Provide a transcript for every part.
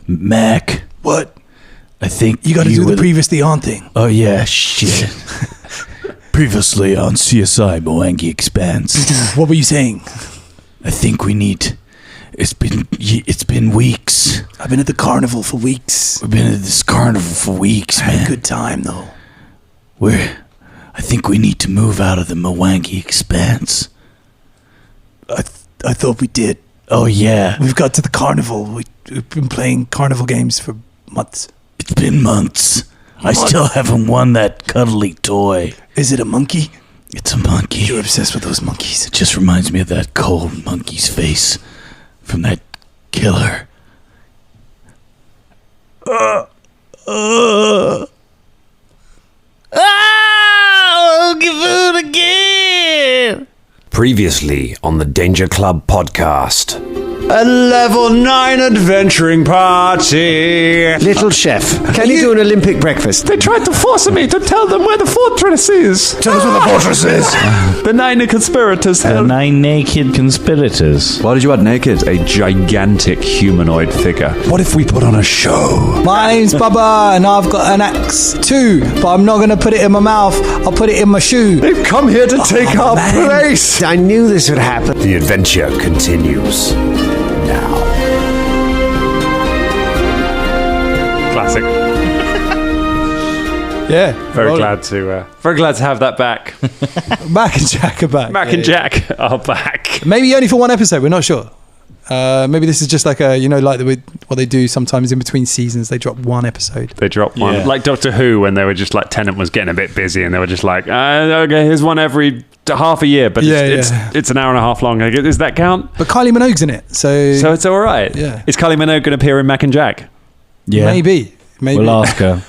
Mac. What? I think you got to do the previously on thing. Oh yeah, shit. Previously on CSI Mwangi Expanse. What were you saying? I think we need. It's been weeks. I've been at the carnival for weeks. We've been at this carnival for weeks, man. I had a good time though. I think we need to move out of the Mwangi Expanse. I thought we did. Oh yeah. We've got to the carnival. We've been playing carnival games for months. It's been months. I still haven't won that cuddly toy. Is it a monkey? It's a monkey. You're obsessed with those monkeys. It just reminds me of that cold monkey's face from that killer. Give food again. Previously on the Danger Club podcast. A level 9 adventuring party. Little chef, can you do an Olympic breakfast? They tried to force me to tell them where the fortress is. Tell us where the fortress is. The 9 conspirators. The 9 naked conspirators. Why did you add naked? A gigantic humanoid figure. What if we put on a show? My name's Bubba and I've got an axe too, but I'm not going to put it in my mouth. I'll put it in my shoe. They've come here to take our place. I knew this would happen. The adventure continues now. Classic. Yeah. Very glad to have that back. Mac and Jack are back. Mac and Jack are back. Maybe only for one episode, we're not sure. Maybe this is just like what they do sometimes in between seasons. They drop one episode. They drop one. Like Doctor Who, when they were just like, Tennant was getting a bit busy and they were just like, okay, here's one every half a year, but it's an hour and a half long. Does that count? But Kylie Minogue's in it, so it's all right. Yeah. Is Kylie Minogue going to appear in Mac and Jack? Yeah. Maybe. We'll ask her.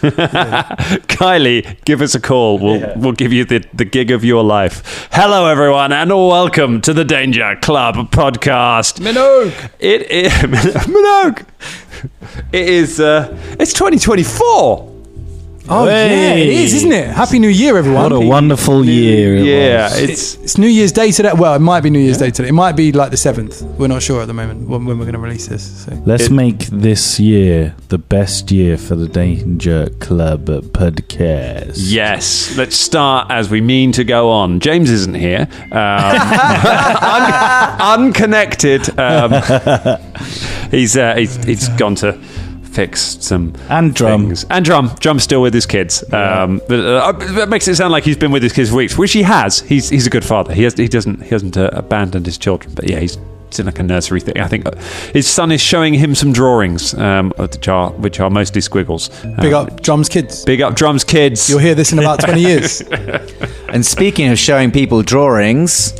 Kylie, give us a call. We'll give you the gig of your life. Hello, everyone, and welcome to the Danger Club podcast. Minogue. It is Minogue. It is. It's 2024. Oh yeah, it is, isn't it? Happy New Year, everyone! What a wonderful year! It's New Year's Day today. Well, it might be New Year's Day today. It might be like the 7th. We're not sure at the moment when we're going to release this. So. Let's make this year the best year for the Danger Club podcast. Yes, let's start as we mean to go on. James isn't here, unconnected. He's gone to fix some things. And Drum's still with his kids. But that makes it sound like he's been with his kids for weeks, which he has. He's a good father. He hasn't abandoned his children. But yeah, he's in like a nursery thing. I think his son is showing him some drawings, which are mostly squiggles. Big up Drum's kids. Big up Drum's kids. You'll hear this in about 20 years. And speaking of showing people drawings,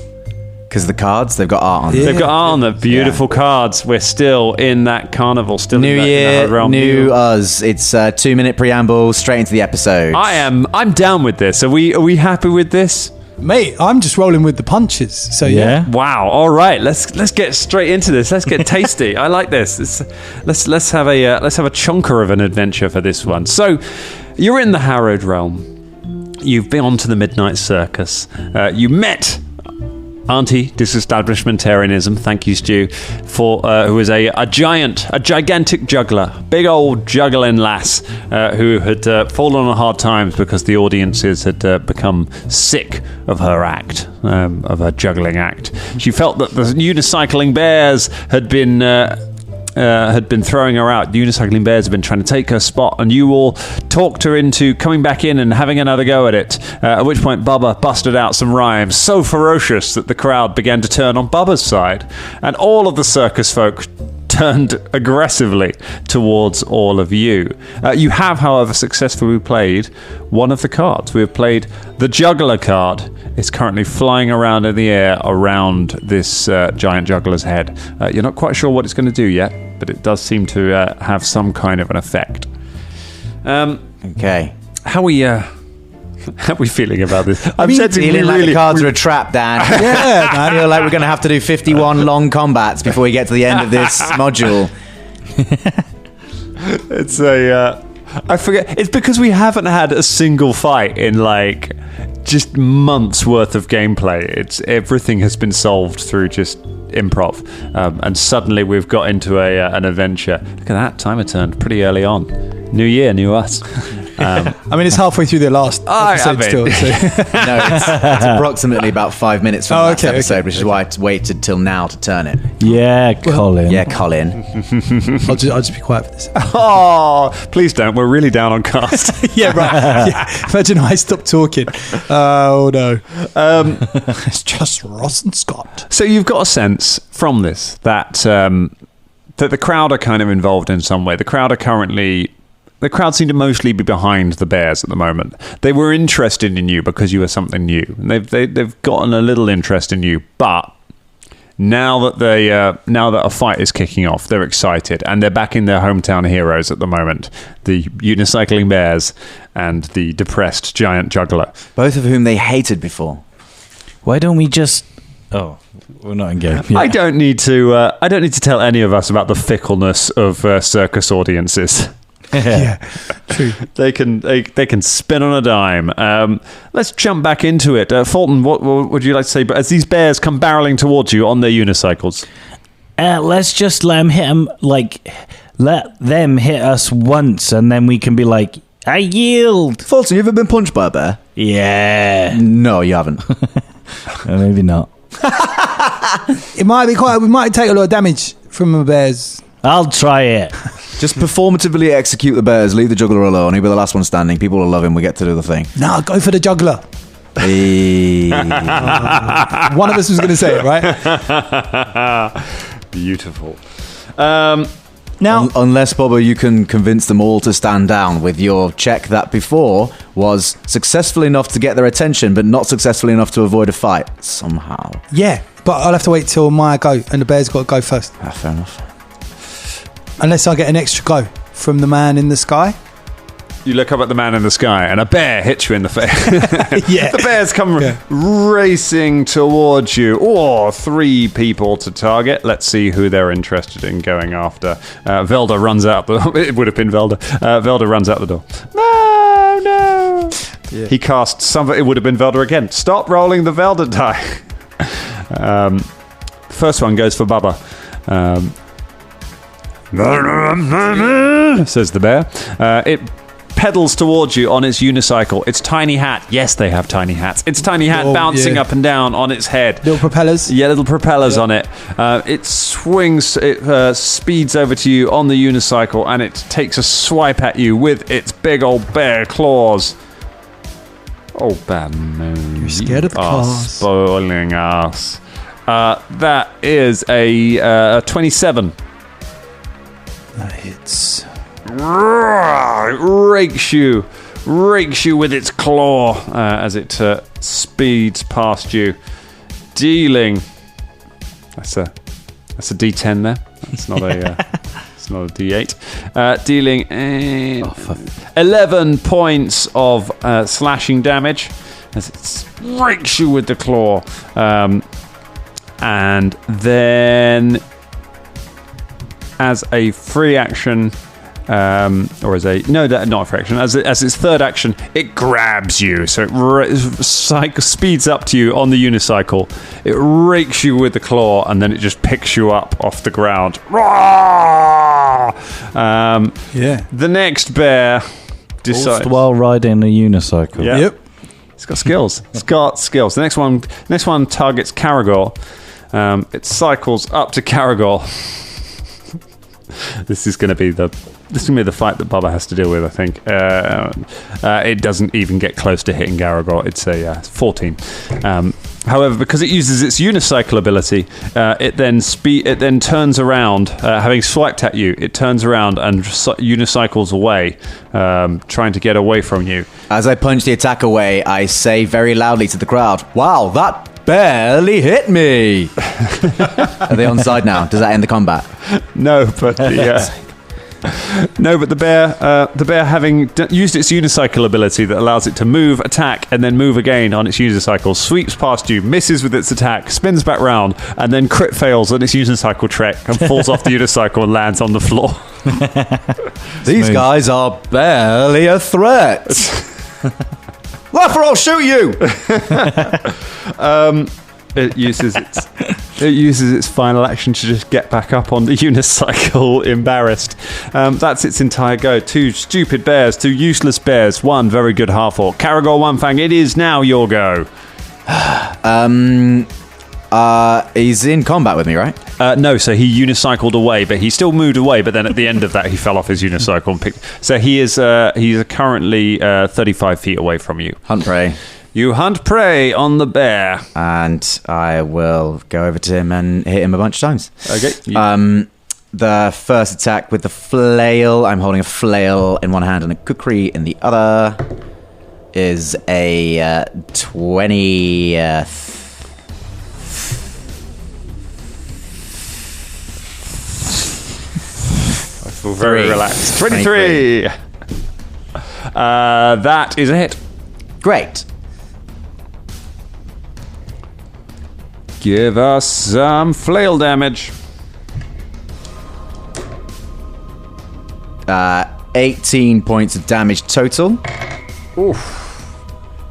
because the cards, they've got art on them. They've got art on the beautiful cards. We're still in that carnival, still new in year, in the realm. New us. It's a 2-minute preamble, straight into the episode. I'm down with this. Are we happy with this? Mate, I'm just rolling with the punches. So yeah. Wow. All right. Let's get straight into this. Let's get tasty. I like this. Let's have a chonker of an adventure for this one. So, you're in the Harrowed realm. You've been on to the Midnight Circus. You met Auntie Disestablishmentarianism, thank you, Stu, who was a gigantic juggler, big old juggling lass, who had fallen on hard times because the audiences had become sick of her act, of her juggling act. She felt that the unicycling bears had been throwing her out. The unicycling bears had been trying to take her spot, and you all talked her into coming back in and having another go at it. At which point Bubba busted out some rhymes so ferocious that the crowd began to turn on Bubba's side, and all of the circus folk turned aggressively towards all of you. You have, however, successfully played one of the cards. We have played the juggler card. It's currently flying around in the air around this giant juggler's head. You're not quite sure what it's going to do yet, but it does seem to have some kind of an effect. Okay. How are we feeling about this? I'm feeling like the cards are a trap, Dan. Yeah, man. I feel like we're going to have to do 51 long combats before we get to the end of this module. It's I forget. It's because we haven't had a single fight in like just months worth of gameplay. Everything has been solved through just improv, and suddenly we've got into an adventure. Look at that, timer turned pretty early on. New year, new us. I mean, it's halfway through the last episode still. So. No, it's approximately about 5 minutes from last episode, which is why I waited till now to turn it. Yeah, Colin. Yeah, Colin. I'll just be quiet for this. Oh, please don't. We're really down on cast. Yeah, right. Yeah. Imagine I stopped talking. Oh, no. It's just Ross and Scott. So you've got a sense from this that the crowd are kind of involved in some way. The crowd seem to mostly be behind the bears at the moment. They were interested in you because you were something new. And they've gotten a little interest in you, but now that a fight is kicking off, they're excited and they're backing their hometown heroes at the moment: the unicycling bears and the depressed giant juggler, Both of whom they hated before. Why don't we just... Oh, we're not in game. Yeah. I don't need to tell any of us about the fickleness of circus audiences. Yeah, true. They can spin on a dime. Let's jump back into it. Fulton, what would you like to say? But as these bears come barreling towards you on their unicycles, Let's just let them hit us once, and then we can be like, I yield. Fulton, you ever been punched by a bear? Yeah. No, you haven't. Maybe not. We might take a lot of damage from the bears. I'll try it. Just performatively execute the bears, leave the juggler alone. He'll be the last one standing. People will love him. We get to do the thing. No, go for the juggler. Hey. One of us was going to say it, right? beautiful. Now, Unless, Bubba, you can convince them all to stand down with your check that before was successful enough to get their attention, but not successful enough to avoid a fight somehow. yeah, but I'll have to wait till my go, and the bears got to go first. Fair enough. Unless I get an extra go from the man in the sky. You look up at the man in the sky, and a bear hits you in the face. Yeah. The bears come racing towards you. 3 people to target. Let's see who they're interested in going after. Velda runs out the... It would have been Velda. Velda runs out the door. No. Yeah. He casts some... It would have been Velda again. Stop rolling the Velda die. First one goes for Bubba. Says the bear. It pedals towards you on its unicycle. Its tiny hat. Yes, they have tiny hats. Its tiny hat bouncing up and down on its head. Little propellers. Yeah, little propellers on it. It swings. It speeds over to you on the unicycle, and it takes a swipe at you with its big old bear claws. Oh, bad news. You're scared of the claws. Spoiling us. That is a 27. That hits. Rakes you with its claw as it speeds past you, dealing. That's a D10 there. It's not a. It's not a D8. Dealing 11 points of slashing damage as it rakes you with the claw, and then. As a free action, not a free action. As its third action, it grabs you. So it speeds up to you on the unicycle. It rakes you with the claw, and then it just picks you up off the ground. The next bear decides while riding a unicycle. Yeah. Yep. It's got skills. The next one targets Caragor. It cycles up to Caragor. This is going to be the fight that Bubba has to deal with, I think. It doesn't even get close to hitting Caragor. It's a 14. However, because it uses its unicycle ability, it then turns around, having swiped at you. It turns around and unicycles away, trying to get away from you. As I punch the attack away, I say very loudly to the crowd, "Wow, that barely hit me." Are they on side now? Does that end the combat? No, but the bear having used its unicycle ability that allows it to move, attack, and then move again on its unicycle, sweeps past you, misses with its attack, spins back round, and then crit fails on its unicycle trek and falls off the unicycle and lands on the floor. These guys are barely a threat. Laugh or I'll shoot you! It uses its final action to just get back up on the unicycle, embarrassed. That's its entire go. 2 stupid bears, 2 useless bears, 1 very good half-orc. Caragor One Fang, it is now your go. He's in combat with me, right? No, so he unicycled away, but he still moved away, but then at the end of that, he fell off his unicycle and picked... So he's currently 35 feet away from you. Hunt prey. You hunt prey on the bear. And I will go over to him and hit him a bunch of times. Okay. The first attack with the flail. I'm holding a flail in one hand and a kukri in the other. Is a 20... I feel very relaxed. 23! That is a hit. Great. Give us some flail damage. 18 points of damage total. Oof.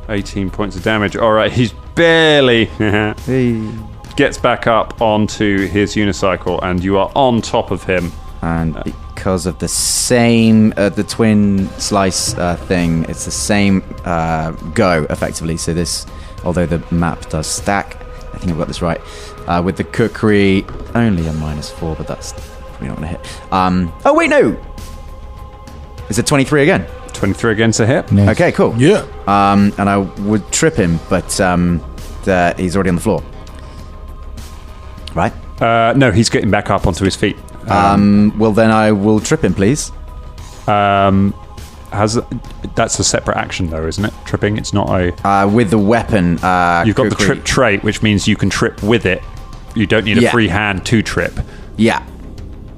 18 points of damage. All right, he's barely gets back up onto his unicycle, and you are on top of him. And because of the same, the twin slice thing, it's the same go, effectively. So this, although the map does stack, I think I've got this right. With the kukri, only a -4, but that's probably not going to hit. Oh, wait, no! Is it 23 again? 23 against a hit. Nice. Okay, cool. Yeah. And I would trip him, but he's already on the floor. Right? No, he's getting back up onto his feet. Well, then I will trip him, please. That's a separate action, though, isn't it? Tripping, it's not a... With the weapon... You've got the kukri. trip trait, which means you can trip with it. You don't need a free hand to trip. Yeah.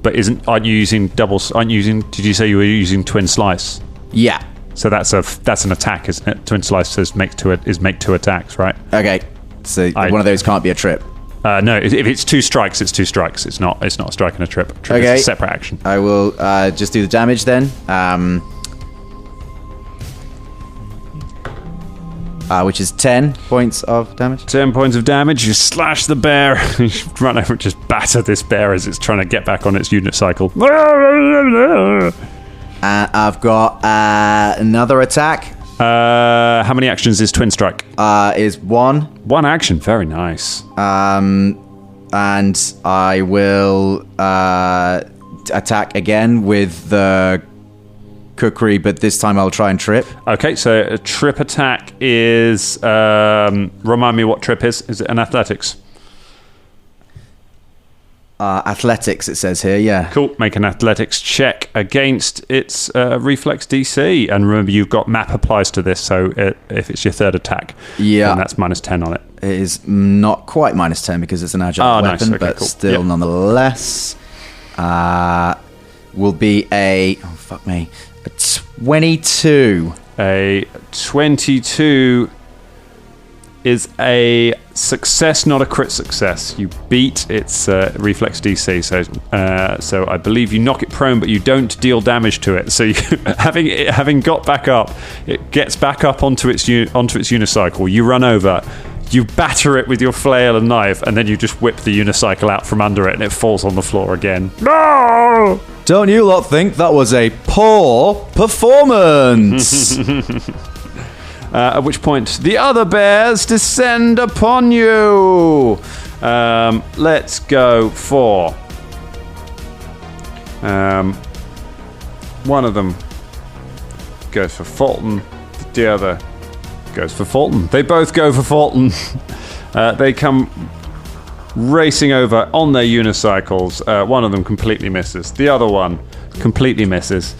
But aren't you using doubles? Aren't you using? Did you say you were using twin slice? Yeah. So that's an attack, isn't it? Twin slice says make 2 attacks, right? Okay. So one of those can't be a trip. No, if it's 2 strikes, it's 2 strikes. It's not a strike and a trip. Trip is a separate action. I will just do the damage then. Which is 10 points of damage. 10 points of damage. You slash the bear. You run over and just batter this bear as it's trying to get back on its unicycle. I've got another attack. How many actions is twin strike? Is 1. 1 action. Very nice. And I will attack again with the kukri, but this time I'll try and trip. Okay, so a trip attack is... remind me what trip is. Is it an athletics? Athletics, it says here, yeah. Cool. Make an athletics check against its reflex DC. And remember, you've got map applies to this, so if it's your 3rd attack, then that's -10 on it. It is not quite -10 because it's an agile weapon, nice. Okay, but cool. still nonetheless will be a 22. A 22 is a success, not a crit success. You beat its reflex DC, so I believe you knock it prone, but you don't deal damage to it. So you, having got back up, it gets back up onto its unicycle. You run over, you batter it with your flail and knife, and then you just whip the unicycle out from under it, and it falls on the floor again. No! Don't you lot think that was a poor performance? At which point, the other bears descend upon you. Let's go for... one of them goes for Fulton. The other goes for Fulton. They both go for Fulton. They come racing over on their unicycles. One of them completely misses. The other one completely misses.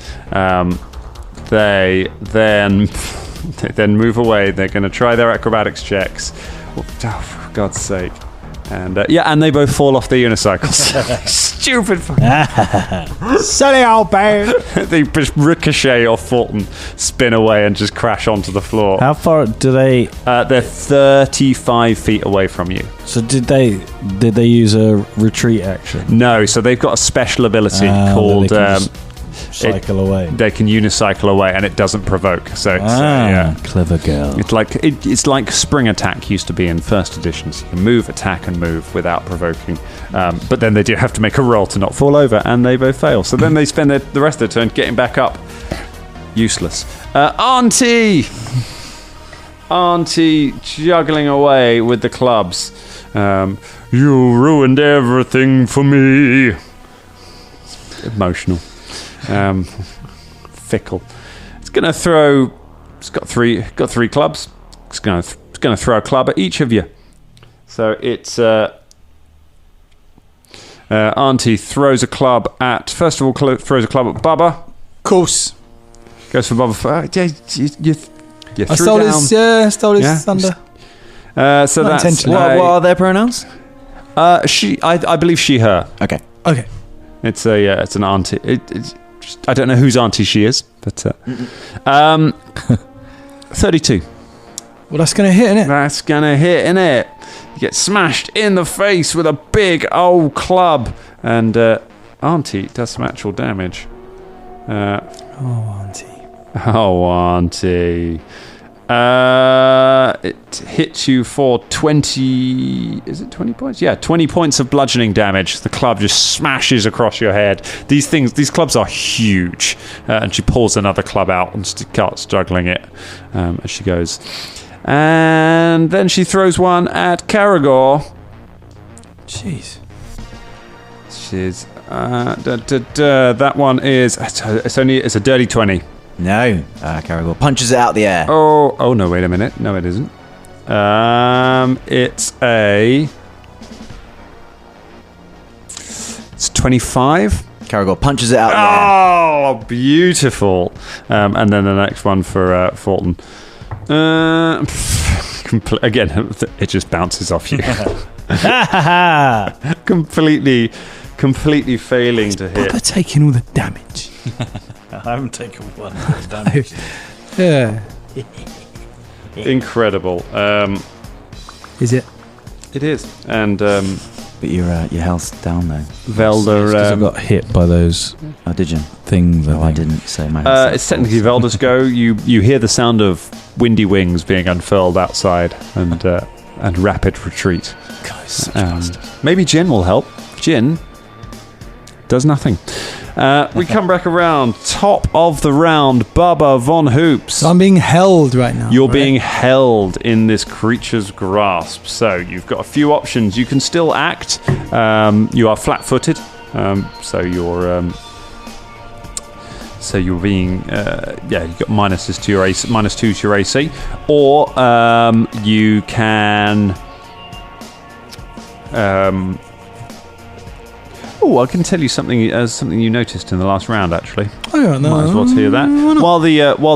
They then move away. They're going to try their acrobatics checks. Oh, for God's sake. And and they both fall off their unicycles. Stupid Silly old bear. They just ricochet off Fulton, spin away, and just crash onto the floor. How far do they... They're 35 feet away from you. So did they use a retreat action? No, so they've got a special ability called... cycle away. They can unicycle away, and it doesn't provoke. So it's, clever girl. it's like spring attack used to be in first editions. You can move, attack, and move without provoking. But then they do have to make a roll to not fall over, and they both fail. So then they spend the rest of their turn getting back up. Useless. Auntie juggling away with the clubs. You ruined everything for me. Emotional. Fickle. It's gonna throw. It's got three clubs. It's gonna throw a club at each of you. So it's Auntie throws a club at. First of all, throws a club at Bubba. Of course. Goes for Bubba. You I stole his thunder. So Not that's intentionally. What are their pronouns? she. I believe she, her. Okay. It's an auntie. I don't know whose auntie she is, but 32. Well, that's going to hit, innit? That's gonna hit, innit? You get smashed in the face with a big old club, and Auntie does some actual damage. Auntie. Oh, Auntie. It hits you for 20... Is it 20 points? Yeah, 20 points of bludgeoning damage. The club just smashes across your head. These clubs are huge. And she pulls another club out and starts juggling it as she goes. And then she throws one at Caragor. Jeez. She's... that one is... It's a dirty 20. No. Caragor punches it out the air. Oh no, wait a minute. No, it isn't. It's 25. Caragor punches it out the air. Oh, beautiful. And then the next one for Fulton. Again, it just bounces off you. completely failing to hit. Bubba taking all the damage. I haven't taken one damage. Yeah. Incredible. Is it? It is. And But your health's down though. Velda... I got hit by those Oh, did you? things. I didn't say my it's technically Velda's go. You hear the sound of windy wings being unfurled outside and rapid retreat. Maybe Jin will help. Jin does nothing. We come back around. Top of the round, Bubba Von Hoops. So I'm being held right now. You're right? being held in this creature's grasp. So you've got a few options. You can still act. You are flat-footed. So you're being you've got minuses to your AC, -2 to your AC, or you can. I can tell you something you noticed in the last round. Actually, no. Might as well tell you that. While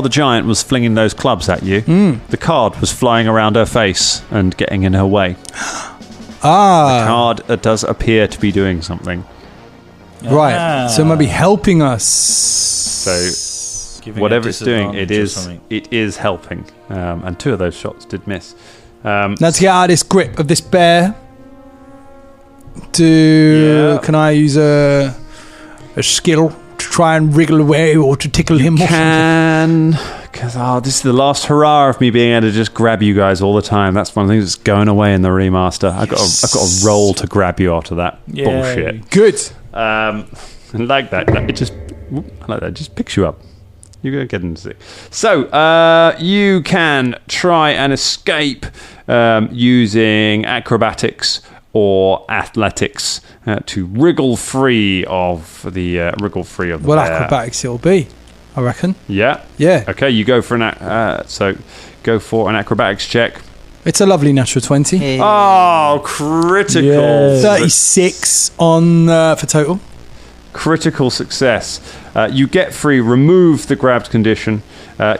the giant was flinging those clubs at you, the card was flying around her face and getting in her way. The card does appear to be doing something. Right. So it might be helping us. So whatever it's doing, it is helping. And 2 of those shots did miss. Now to get out of this grip of this bear, can I use a skill to try and wriggle away or to tickle him? Because this is the last hurrah of me being able to just grab you guys all the time. That's one of the things that's going away in the remaster. I've got a roll to grab you after that bullshit. Good. Like that. It just picks you up. You're going to get into it. So, you can try and escape using acrobatics or athletics to wriggle free of the Well, bear. acrobatics it'll be, I reckon. Yeah. Okay, you go for an acrobatics check. It's a lovely natural 20. Oh, critical. Yeah. 36 on for total. Critical success. You get free, remove the grabbed condition.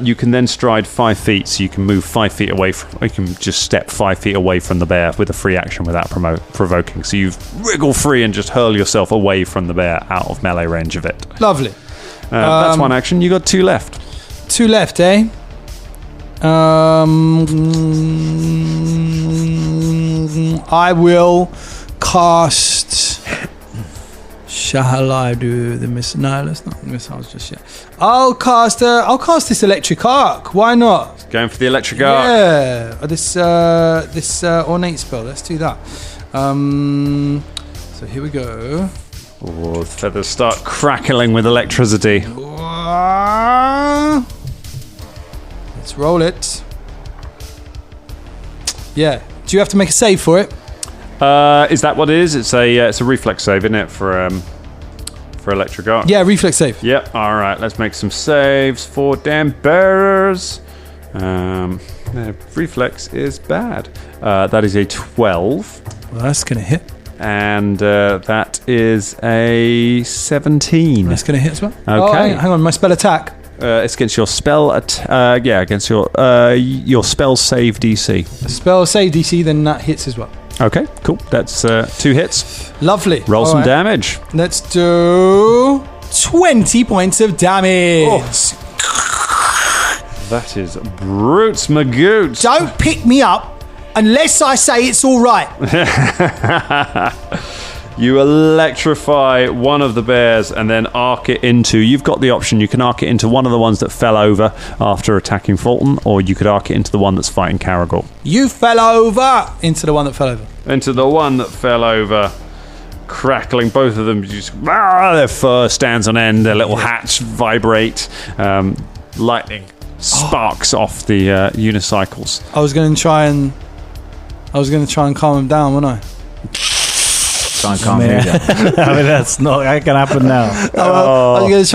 You can then stride 5 feet, so you can move 5 feet away you can just step 5 feet away from the bear with a free action without provoking. So you wriggle free and just hurl yourself away from the bear out of melee range of it. Lovely. That's one action. You got 2 left. 2 left, eh? I will cast Shall I do the missile? No, let's not missiles just yet. I'll cast this electric arc. Why not? Going for the electric arc. Yeah, this ornate spell. Let's do that. So here we go. Oh, the feathers start crackling with electricity. Let's roll it. Yeah. Do you have to make a save for it? Is that what it is? It's a reflex save, isn't it, for electric arc? Yeah, reflex save. Yep. All right. Let's make some saves for damn bearers. Reflex is bad. That is a 12. Well, that's gonna hit. And that is a 17. That's gonna hit as well. Okay. Oh, hang on. My spell attack. It's against your spell. Against your spell save DC. Spell save DC, then that hits as well. Okay, cool. That's 2 hits. Lovely. Roll some damage. Let's do 20 points of damage. Oh. That is Brutes Magoots. Don't pick me up unless I say it's all right. You electrify one of the bears and then arc it into... You've got the option. You can arc it into one of the ones that fell over after attacking Fulton, or you could arc it into the one that's fighting Caragor. You fell over into the one that fell over. Into the one that fell over. Crackling, both of them just... their fur stands on end, their little hats vibrate. Lightning sparks off the unicycles. I was going to try and calm him down, wasn't I? Try and calm me down. I mean, that's not going to happen now. I was going to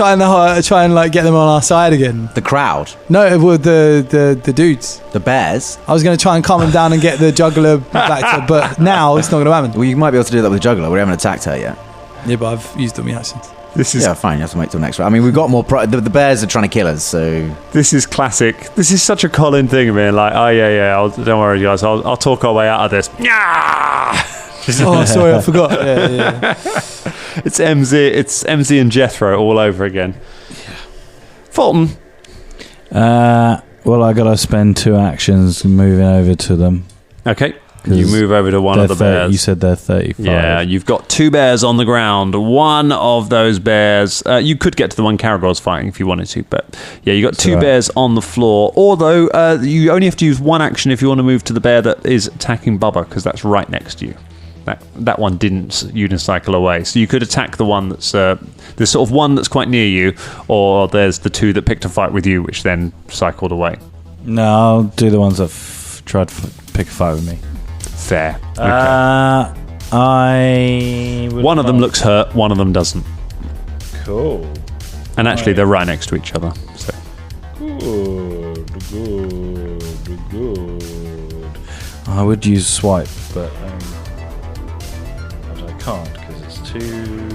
try and like get them on our side again. The crowd, No, with the dudes. the bears. I was going to try and calm him down and get the juggler back to, but now it's not going to happen. Well, you might be able to do that with the juggler. We haven't attacked her yet. Yeah, but I've used all my actions. This is Yeah, fine. You have to wait till next round. I mean, we've got more. The bears are trying to kill us, so This is classic. This is such a Colin thing, man. Like, oh yeah. Don't worry, guys. I'll talk our way out of this. Yeah. Oh, sorry, I forgot. Yeah. It's MZ and Jethro all over again. Fulton. Well, I got to spend 2 actions moving over to them. Okay. You move over to one of the bears. You said they're 35. Yeah, you've got 2 bears on the ground. One of those bears, you could get to the one Caragor's fighting if you wanted to, but yeah, you got 2 bears on the floor. Although you only have to use 1 action if you want to move to the bear that is attacking Bubba, because that's right next to you. That one didn't unicycle away, so you could attack the one that's there's sort of one that's quite near you, or there's the 2 that picked a fight with you, which then cycled away. No, I'll do the ones that tried to pick a fight with me. Fair. Okay. One of them looks hurt, one of them doesn't. Cool. And actually, they're right next to each other. So. Good. I would use swipe, but I can't because it's too...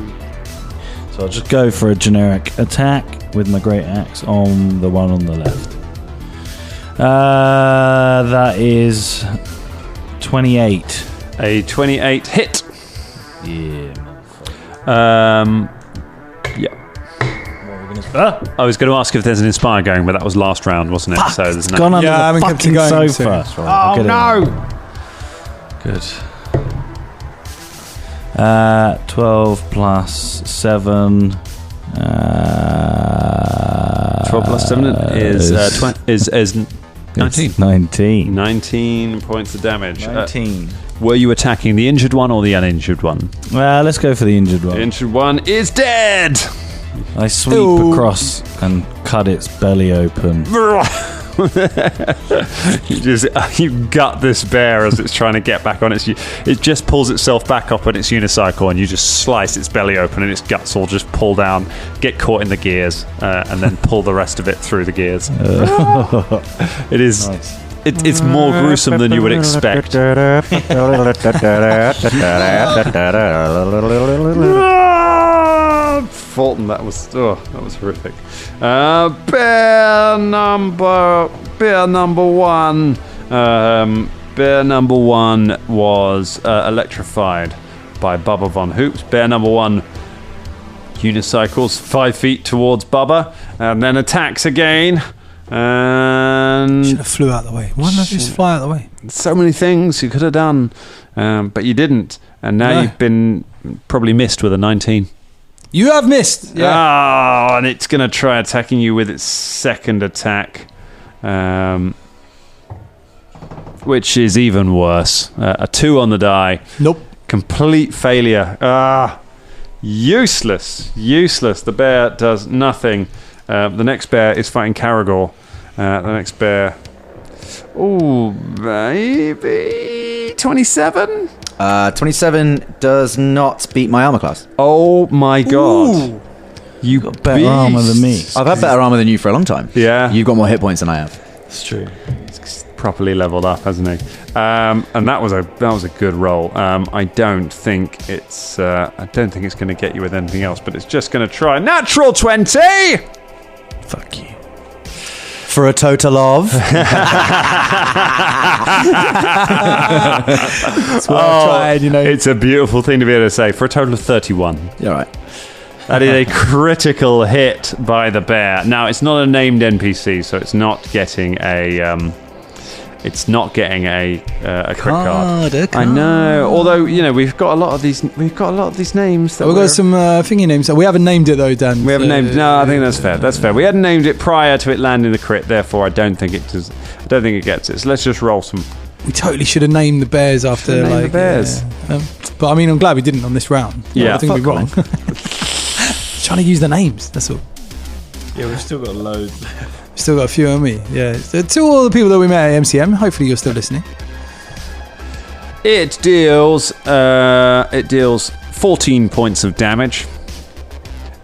So I'll just go for a generic attack with my great axe on the one on the left. That is 28. A 28 hit. Yeah. Yeah. I was going to ask if there's an Inspire going, but that was last round, wasn't it? Fuck, So there's it's no. gone under Yeah, I the haven't kept it fucking going, sofa. so- I'll get it in. Good. 12 plus 7. 12 plus 7 is 19. 19. 19 points of damage. 19. Were you attacking the injured one or the uninjured one? Let's go for the injured The one. injured one is dead. I sweep across and cut its belly open. you gut this bear as it's trying to get back on its. It just pulls itself back up on its unicycle, and you just slice its belly open, and its guts all just pull down, get caught in the gears, and then pull the rest of it through the gears. It is. Nice. It's more gruesome than you would expect. Fulton, that was horrific. Bear number one. Bear number 1 was electrified by Bubba Von Hoops. Bear number 1 unicycles 5 feet towards Bubba and then attacks again. And Should have flew out of the way. Why didn't I just fly out of the way? so many things you could have done, but you didn't. And now No. you've been probably missed with a 19. You have missed. Yeah. Oh, and it's going to try attacking you with its second attack, which is even worse. A 2 on the die. Nope. Complete failure. Useless. The bear does nothing. The next bear is fighting Caragor. The next bear... Ooh, maybe 27? 27 does not beat my armor class. Oh my god. Ooh. You got better armor than me. I've had better armor than you for a long time. Yeah. You've got more hit points than I have. It's true. Properly leveled up, hasn't he? And that was a good roll. I don't think it's going to get you with anything else, but it's just going to try. Natural 20. Fuck you. For a total of... That's what I tried, you know. It's a beautiful thing to be able to say. For a total of 31. You're right. That is a critical hit by the bear. Now, it's not a named NPC, so it's not getting a crit card. I know. Although we've got a lot of these names. We've got some thingy names. We haven't named it though, Dan. We haven't named. No, I think that's fair. That's fair. We hadn't named it prior to it landing the crit. Therefore, I don't think it does. I don't think it gets it. So let's just roll some. We totally should have named the bears after the bears. Yeah. But I mean, I'm glad we didn't on this round. Yeah, I think we'd be wrong. Trying to use the names. That's all. Yeah, we've still got loads. Still got a few on me. Yeah. So to all the people that we met at MCM, hopefully you're still listening. It deals 14 points of damage,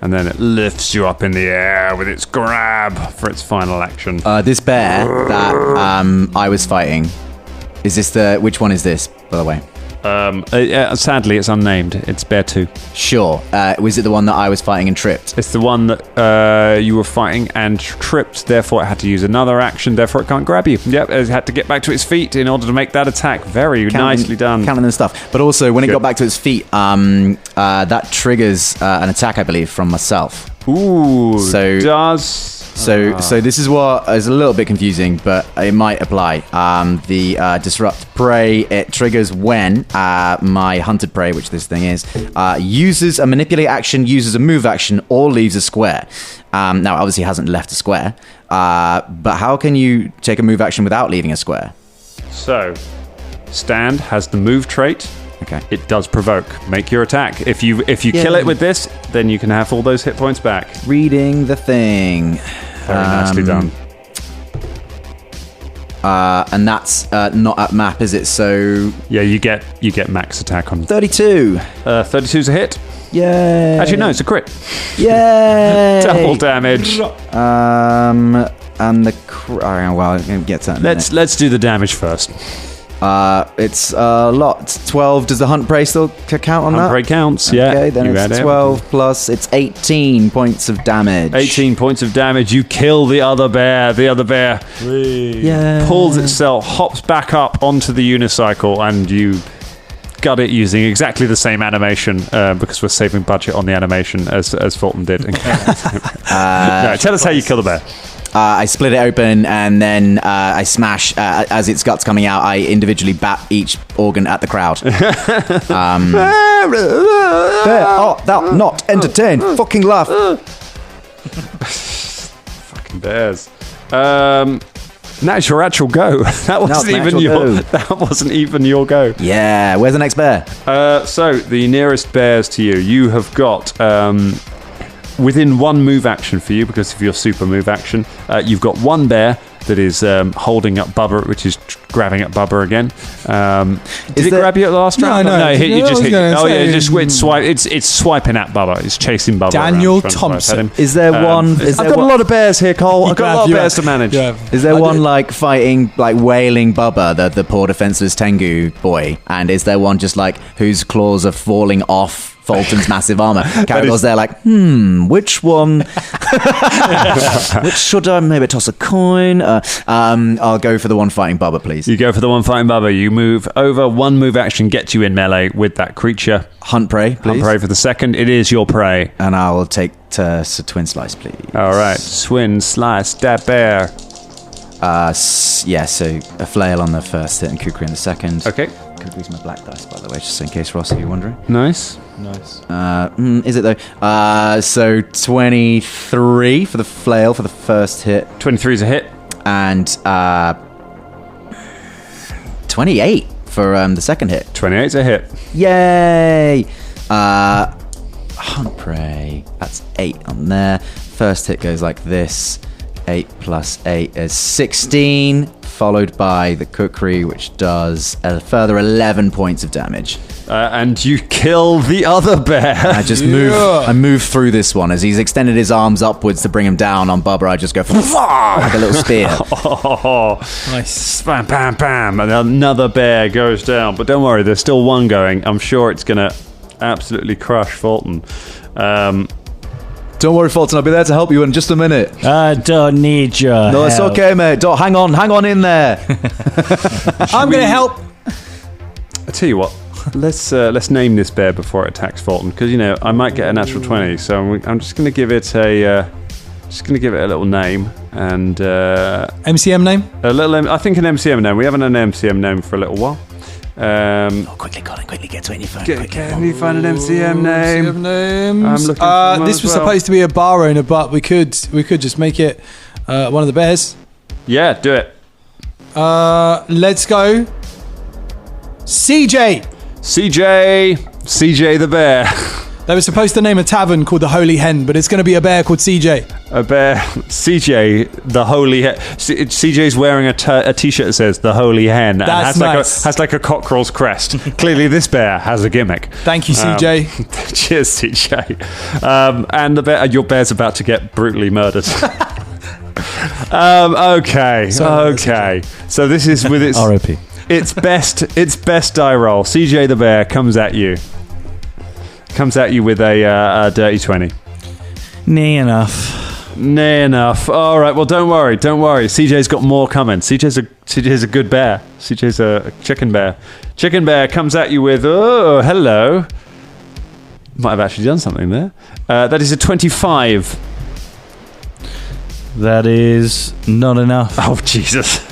and then it lifts you up in the air with its grab for its final action. This bear that I was fighting, which one is this, by the way? Sadly, it's unnamed. It's Bear 2. Sure. Was it the one that I was fighting and tripped? It's the one that you were fighting and tripped, therefore it had to use another action, therefore it can't grab you. Yep, it had to get back to its feet in order to make that attack. Very nicely done. Counting and stuff. But also, when it got back to its feet, that triggers an attack, I believe, from myself. Ooh, so does... So this is what is a little bit confusing, but it might apply. The disrupt prey, it triggers when my hunted prey, which this thing is, uses a manipulate action, uses a move action, or leaves a square. Now, obviously, it hasn't left a square, but how can you take a move action without leaving a square? So, Stand has the move trait. Okay. It does provoke. Make your attack. If you kill it with this, then you can have all those hit points back. Reading the thing. Very nicely done. And that's not at map, is it? So yeah, you get max attack on 32. 32's a hit. Yay! Actually, no, it's a crit. Yay! Double damage. And the well, I'm gonna get to that. Let's do the damage first. It's a lot. 12. Does the hunt prey still count on that? Hunt prey counts. Yeah. Okay, then it's 12 plus. It's 18 points of damage. 18 points of damage. You kill the other bear. The other bear pulls itself, hops back up onto the unicycle, and you gut it using exactly the same animation because we're saving budget on the animation as Fulton did. No, tell us how you kill the bear. I split it open and then I smash as its guts coming out. I individually bat each organ at the crowd. Thou not entertained. Fucking laugh. Fucking bears. Now it's your actual go. That wasn't even your go. Yeah. Where's the next bear? So the nearest bears to you. You have got. Within one move action for you, because of your super move action, you've got one bear that is holding up Bubba, which is grabbing at Bubba again. Did it grab you at the last round? No, it just hit you. Oh yeah, it's swiping at Bubba. It's chasing Bubba. Daniel around, Thompson. Is there one? I've got a lot of bears here, Cole. I've got a lot of bears to manage. Is there one like fighting, like wailing Bubba, the poor defenseless Tengu boy? And is there one just like whose claws are falling off Fulton's massive armor? Caragor's there like, which one? Which should I maybe toss a coin? I'll go for the one fighting Bubba, please. You go for the one fighting Bubba. You move over. One move action gets you in melee with that creature. Hunt prey, please. Hunt prey for the second. It is your prey. And I'll take twin slice, please. All right. Twin slice that bear. Yeah, so a flail on the first hit and kukri on the second. Okay. Kukri's my black dice, by the way, just in case, Ross, if you're wondering. Nice. Nice. Is it though? So 23 for the flail for the first hit. 23 is a hit. And 28 for the second hit. 28 is a hit. Yay! Hunt prey. That's 8 on there. First hit goes like this. 8 plus 8 is 16, followed by the kukri, which does a further 11 points of damage. And you kill the other bear. I just move through this one. As he's extended his arms upwards to bring him down on Bubba, I just go like a little spear. Oh, Nice. bam, bam, bam. And another bear goes down. But don't worry, there's still one going. I'm sure it's going to absolutely crush Fulton. Don't worry, Fulton. I'll be there to help you in just a minute. I don't need your No, it's help. okay, mate. Don't, hang on in there. I'm going to help. I tell you what, let's name this bear before it attacks Fulton, because I might get a natural 20. So I'm just going to give it a little name and MCM name? I think an MCM name. We haven't had an MCM name for a little while. Quickly, Colin, quickly get to any phone. Can you find an MCM name? MCM names. I'm looking for one this as was well. supposed to be a bar owner, but we could just make it one of the bears. Yeah, do it. Let's go. CJ. CJ the bear. They were supposed to name a tavern called the Holy Hen, but it's going to be a bear called CJ. A bear. CJ the Holy Hen. CJ's wearing a t-shirt that says the Holy Hen. And That's nice. has like a cockerel's crest. Clearly this bear has a gimmick. Thank you, CJ. Cheers, CJ. And the bear, your bear's about to get brutally murdered. Okay. So this is with its R.I.P. its best die roll. CJ the bear comes at you with a dirty 20. Near enough. All right. Well, don't worry. CJ's got more coming. CJ's a good bear. CJ's a chicken bear. Chicken bear comes at you with hello. Might have actually done something there. That is a 25. That is not enough. Oh Jesus.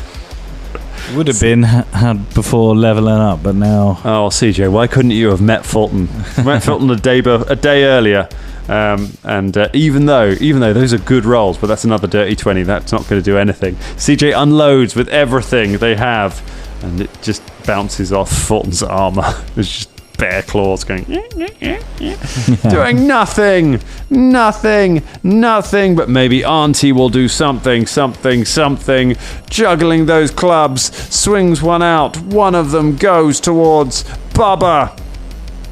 Would have been had before leveling up, but now. Oh, CJ, why couldn't you have met Fulton? Met Fulton a day earlier, and even though those are good rolls, but that's another dirty 20. That's not going to do anything. CJ unloads with everything they have, and it just bounces off Fulton's armor. It's just bear claws going, doing nothing. But maybe Auntie will do something. Juggling those clubs, swings one out. One of them goes towards Bubba.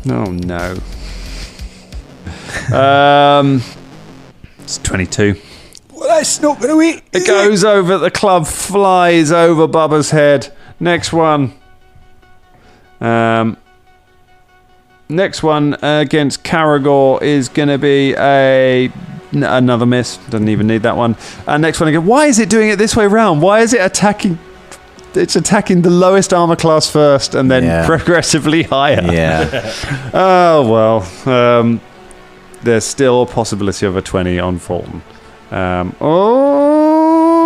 Oh no. It's 22. Well, that's not going to eat. It goes over. The club flies over Bubba's head. Next one. Next one against Caragor is going to be another miss. Doesn't even need that one. And next one again. Why is it doing it this way round? Why is it attacking? It's attacking the lowest armor class first and then progressively higher. Yeah. Oh, well. There's still a possibility of a 20 on Fulton. I'll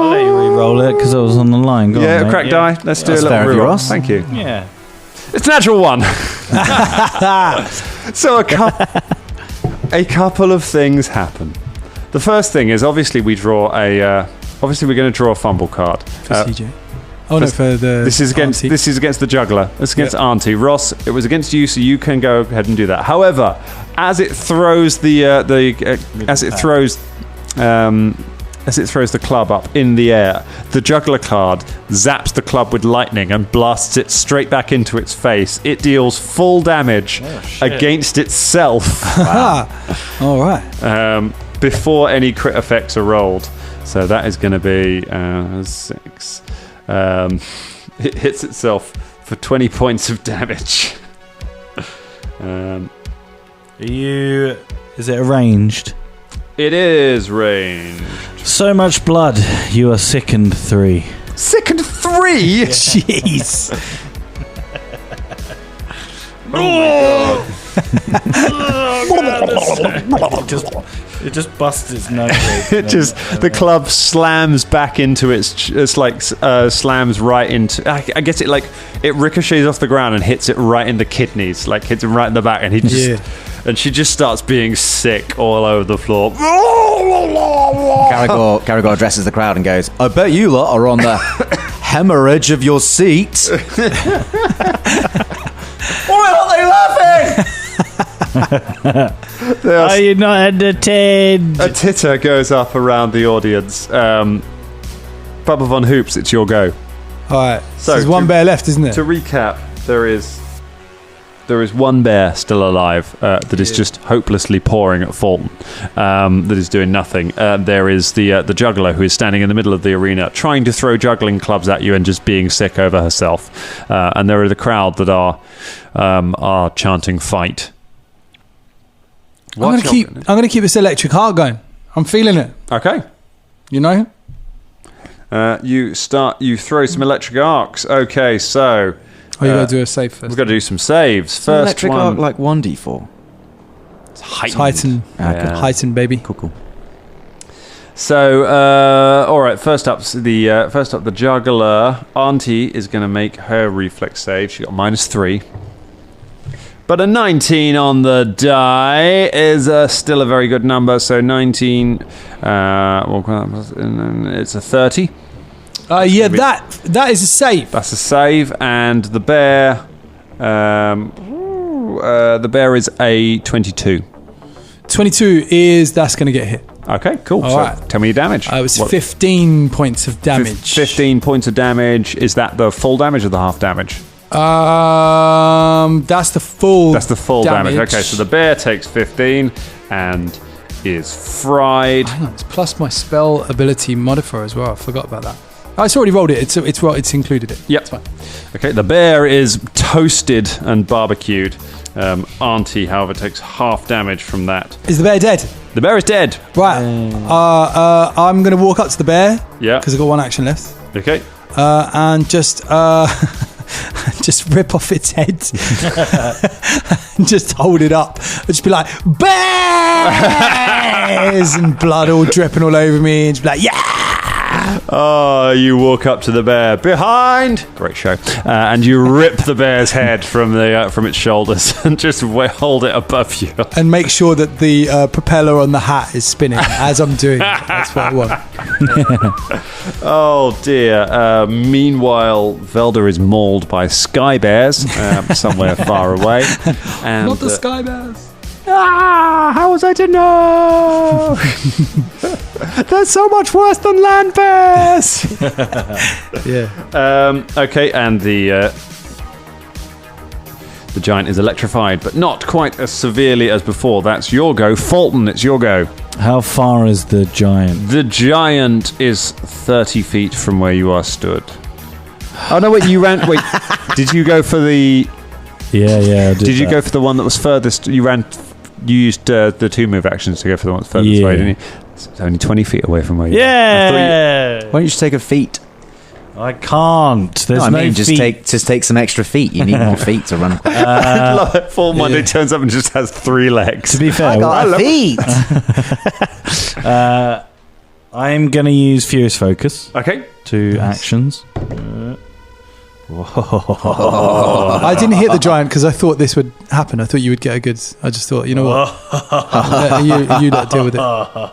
let you re-roll it because I was on the line. Go on, mate. Crack die. Let's do a That's little fair of you, reroll. Ross. Thank you. Yeah. It's a natural one. So a couple of things happen. The first thing is obviously we're going to draw a fumble card For CJ. Oh no, for the. This is against the juggler. It's against Auntie. Ross, it was against you, so you can go ahead and do that. However, as it throws the club up in the air, the juggler card zaps the club with lightning and blasts it straight back into its face. It deals full damage against itself. All right. Before any crit effects are rolled. So that is going to be 6. It hits itself for 20 points of damage. Is it arranged? It is ranged. So much blood. You are sickened 3. Sickened 3? Jeez. Oh my god. It just busts its nose. The club slams back into slams right into. I guess it ricochets off the ground and hits it right in the kidneys, like hits him right in the back, and and she just starts being sick all over the floor. Caragor addresses the crowd and goes, "I bet you lot are on the hemorrhage of your seats." Why aren't they laughing? Are you not entertained? A titter goes up around the audience. Bubba Von Hoops, it's your go. All right. So There's one bear left, isn't there? To recap, there is one bear still alive that is just hopelessly pawing at Fulton, that is doing nothing. There is the juggler who is standing in the middle of the arena trying to throw juggling clubs at you and just being sick over herself. And there are the crowd that are chanting fight. I'm gonna keep this electric heart going. I'm feeling it. Okay. You know? You throw some electric arcs. Okay, so Oh, you gotta do a save first. we've got to do some saves. First First electric one, arc like 1d4. it's It's heightened. Yeah. Heightened, baby. Cool. So, all right. First up, the juggler. Auntie is going to make her reflex save. She got -3, but a 19 on the die is still a very good number. So 19. It's a 30. Yeah, that is a save. That's a save, and the bear. The bear is a 22. 22 that's going to get hit. Okay, cool. All So right. tell me your damage. It was 15 points of damage. 15 points of damage. Is that the full damage or the half damage? That's the full. That's the full damage. Okay, so the bear takes 15 and is fried. Hang on, it's plus my spell ability modifier as well. I forgot about that. It's already rolled it. It's included it. Yep. It's fine. Okay, the bear is toasted and barbecued. Auntie, however, takes half damage from that. Is the bear dead? The bear is dead. Right. I'm going to walk up to the bear. Yeah. Because I've got one action left. Okay. And just rip off its head and just hold it up. I'd just be like, bears! And blood all dripping all over me. And just be like, yeah! Oh, you walk up to the bear. Behind! Great show. And you rip the bear's head from its shoulders and just hold it above you. And make sure that the propeller on the hat is spinning as I'm doing it. That's what I want. Oh, dear. Meanwhile, Velda is mauled by sky bears somewhere far away. And, Not the sky bears. how was I to know? They're so much worse than land bears. Yeah. Okay, and the giant is electrified, but not quite as severely as before. That's your go. Fulton, it's your go. How far is the giant? The giant is 30 feet from where you are stood. Oh, no, wait, you ran... Wait, did you go for the... Yeah, I Did you go for the one that was furthest? You used the 2 move actions to go for the one that's furthest away, didn't you? It's only 20 feet away from where you are. Yeah! Why don't you just take a feet? I can't. There's Just take some extra feet. You need more feet to run. Full Monday turns up and just has 3 legs. To be fair, I got feet. I'm going to use Furious Focus. Okay. 2 actions. I didn't hit the giant because I thought this would happen. I thought you would get a good... I just thought, you know what? you lot deal with it.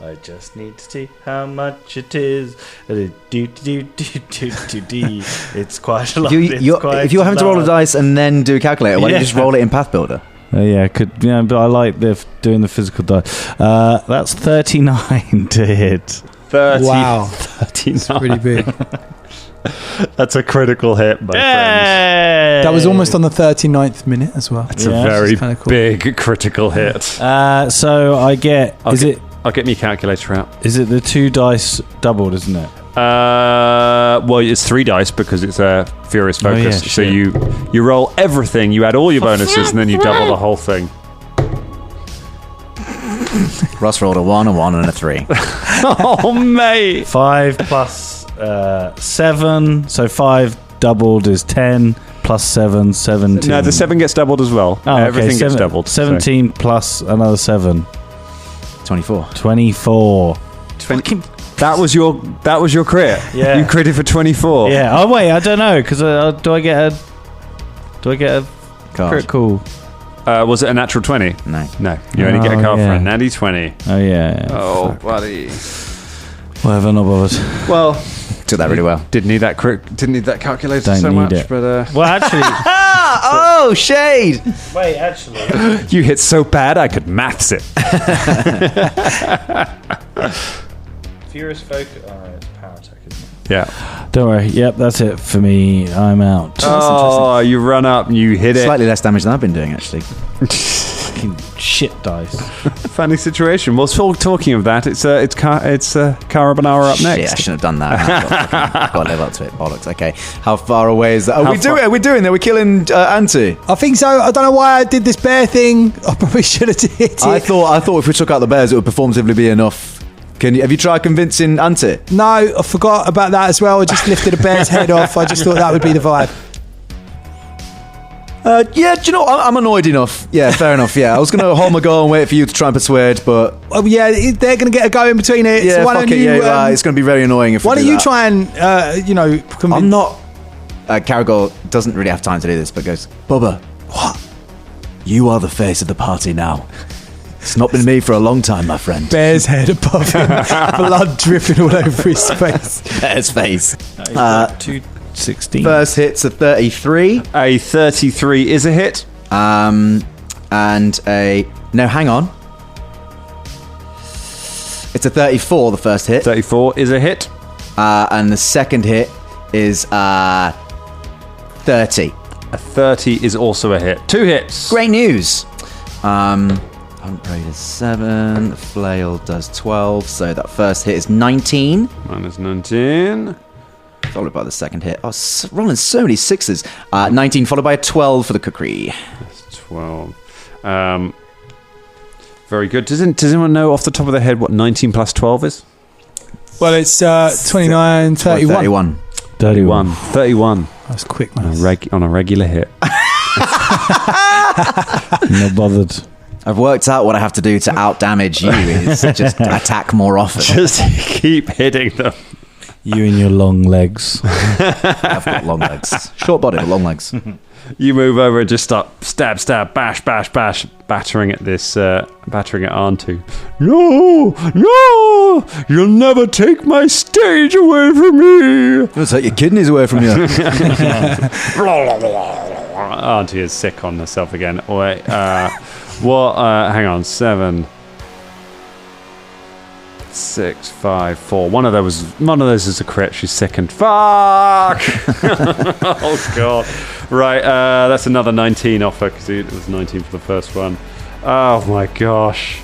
I just need to see how much it is. It's quite a lot. If you're having to roll a dice and then do a calculator, why don't you just roll it in Path Builder? Yeah, but I like doing the physical die. That's 39 to hit. 30. Wow. 39. It's pretty big. That's a critical hit, my friend. That was almost on the 39th minute as well. It's a very kinda cool. big critical hit. So I get... I'll get my calculator out. Is it the 2 dice doubled, isn't it? Well, it's 3 dice because it's a Furious Focus. So you roll everything, you add all your bonuses, and then you double the whole thing. Ross rolled a 1, a 1, and a 3. Oh, mate. 5 plus 7, so 5 doubled is 10, plus 7, 17. No, the 7 gets doubled as well. Oh, okay. Everything gets doubled. 17 plus another 7. 24. 24. That was your crit. Yeah. You critted for 24. Yeah. Oh wait, I don't know because do I get a Card. critical? Was it a natural 20? No. No. You only get a card for a natty 20. Oh yeah. Oh, buddy. Whatever, not bothered. Well, Took that really well. didn't need that calculator Don't so need much, it. but Well, actually, Oh, shade! wait, actually, you hit so bad I could maths it. Furious Focus. Oh, it's power attack, isn't it? Yeah. Don't worry. Yep, that's it for me. I'm out. Oh, you run up and you hit it. Slightly less damage than I've been doing, actually. Fucking shit dice. Funny situation. Well, talking of that, it's Carbonara up Shit, I next. shouldn't have done that. I've got to live up to it. Bollocks. Okay. How far away is that? Are we doing that? We're killing Auntie. I think so. I don't know why I did this bear thing. I probably should have did it. I thought if we took out the bears, it would performatively be enough. Have you tried convincing Auntie? No, I forgot about that as well. I just lifted a bear's head off. I just thought that would be the vibe. Yeah, do you know, I'm annoyed enough. Yeah, fair enough. Yeah, I was going to hold my goal and wait for you to try and persuade, but... Oh, yeah, they're going to get a go in between it. Yeah, so why fuck don't it, you, it's going to be very annoying if why we don't do you that. try and, convince... I'm not... Caragol doesn't really have time to do this, but goes, Bubba, what? You are the face of the party now. It's not been me for a long time, my friend. Bear's head above him, blood dripping all over his face. Bear's face. 216. First hit's a 33. A 33 is a hit. And a... No, hang on. It's a 34, the first hit. 34 is a hit. And the second hit is 30. A 30 is also a hit. 2 hits. Great news. Hunt rate is 7. The flail does 12. So that first hit is 19. Minus 19. Followed by the second hit. Oh, rolling so many sixes. 19 followed by a 12 for the cookery. That's 12. Very good. Does anyone know off the top of their head what 19 plus 12 is? Well, it's 29, 31. 31. 31. That was quick, On man. a regular hit. Not bothered. I've worked out what I have to do to out-damage you is just attack more often. Just keep hitting them. You and your long legs. I've got long legs. Short body, but long legs. You move over and just start stab, bash, battering at this, battering at Antu. No, you'll never take my stage away from me. You'll take your kidneys away from you. Auntie is sick on herself again. Wait, hang on, 7, 6, 5, 4. One of those is a crit. She's sickened. Fuck! Oh god. Right, that's another 19 off her because it was 19 for the first one. Oh my gosh.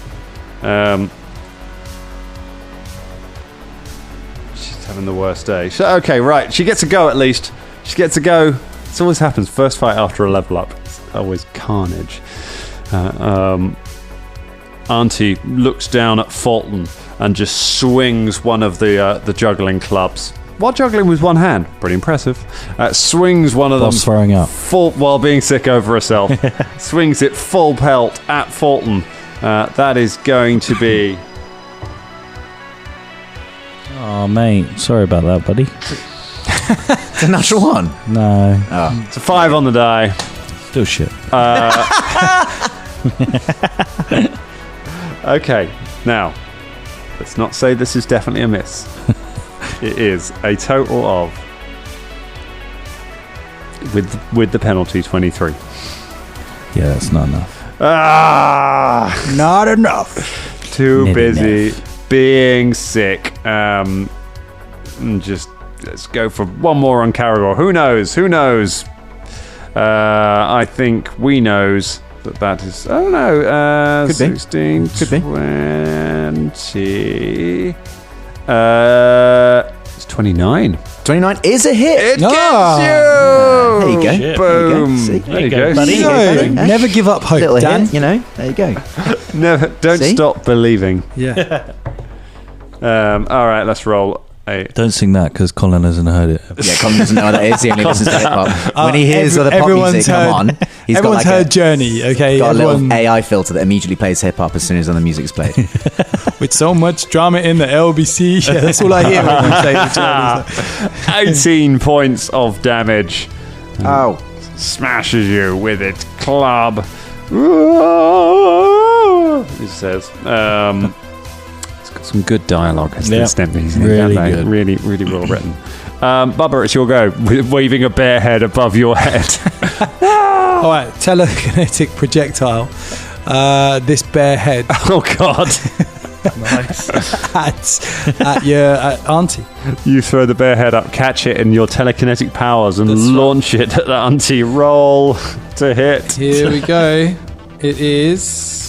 She's having the worst day. Okay, right. She gets a go at least. She gets a go. This always happens. First fight after a level up. It's always carnage. Auntie looks down at Fulton and just swings one of the juggling clubs. While juggling with one hand, pretty impressive. Swings one of them throwing up full while being sick over herself. Swings it full pelt at Fulton. That is going to be. Oh, mate. Sorry about that, buddy. It's a natural one. No. Oh. It's a 5 on the die. Still shit. Okay, now let's not say this is definitely a miss. It is a total of, with the penalty, 23. Yeah, that's not enough. Not enough. Too Not busy enough. being sick. Just let's go for one more on Caragor. Who knows? I think we knows that is. Oh no, Could be. 16, Could be. 20. It's 29. 29 is a hit. It Ah. There you go. Shit. Boom. See? There you go. buddy. So, never give up hope, Little Dan. hit, you know. There you go. Never, don't See? stop believing. Yeah. All right, let's roll. Don't sing that because Colin hasn't heard it. Yeah, Colin doesn't know what that is. He only listens to hip hop. When he hears other pop music come on, he's got everyone's like heard Journey. Okay, got a little AI filter that immediately plays hip hop as soon as the music's played. with so much drama in the LBC. Yeah, that's all I hear when you say Journey. 18 points of damage. Oh. Smashes you with its club. He says. It's got some good dialogue. Really good. Really, really well written. Bubba, it's your go. Waving a bear head above your head. All right, telekinetic projectile. This bear head. Oh, God. Nice. at your auntie. You throw the bear head up, catch it in your telekinetic powers, and launch it at the auntie. Roll to hit. Here we go. It is.